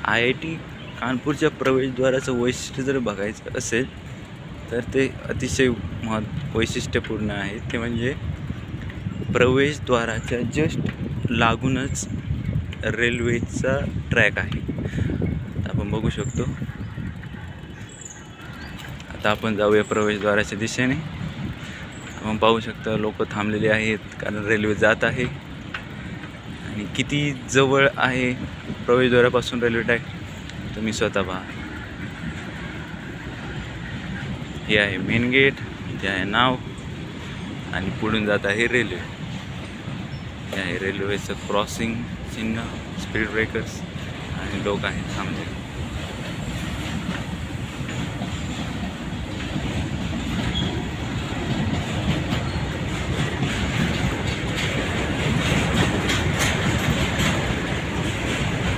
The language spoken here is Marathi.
IIT कानपूरच्या प्रवेशद्वाराचं वैशिष्ट्य जर बघायचं असेल तर ते अतिशय वैशिष्ट्यपूर्ण आहे. ते म्हणजे प्रवेशद्वाराच्या जस्ट लागूनच रेल्वेचा ट्रॅक आहे. आपण बघू शकतो. आता आपण जाऊया प्रवेशद्वाराच्या दिशेने. आपण पाहू शकता लोक थांबलेले आहेत कारण रेल्वे जात आहे. आणि किती जवळ आहे प्रवेशद्वारापासून रेल्वे ट्रॅक तुम्ही स्वतः पहा. हे आहे मेन गेट, इथे आहे नाव आणि पुढून जात आहे रेल्वे. हे आहे रेल्वेचं क्रॉसिंग चिन्ह, स्पीड ब्रेकर्स आणि लोक आहेत थांबले.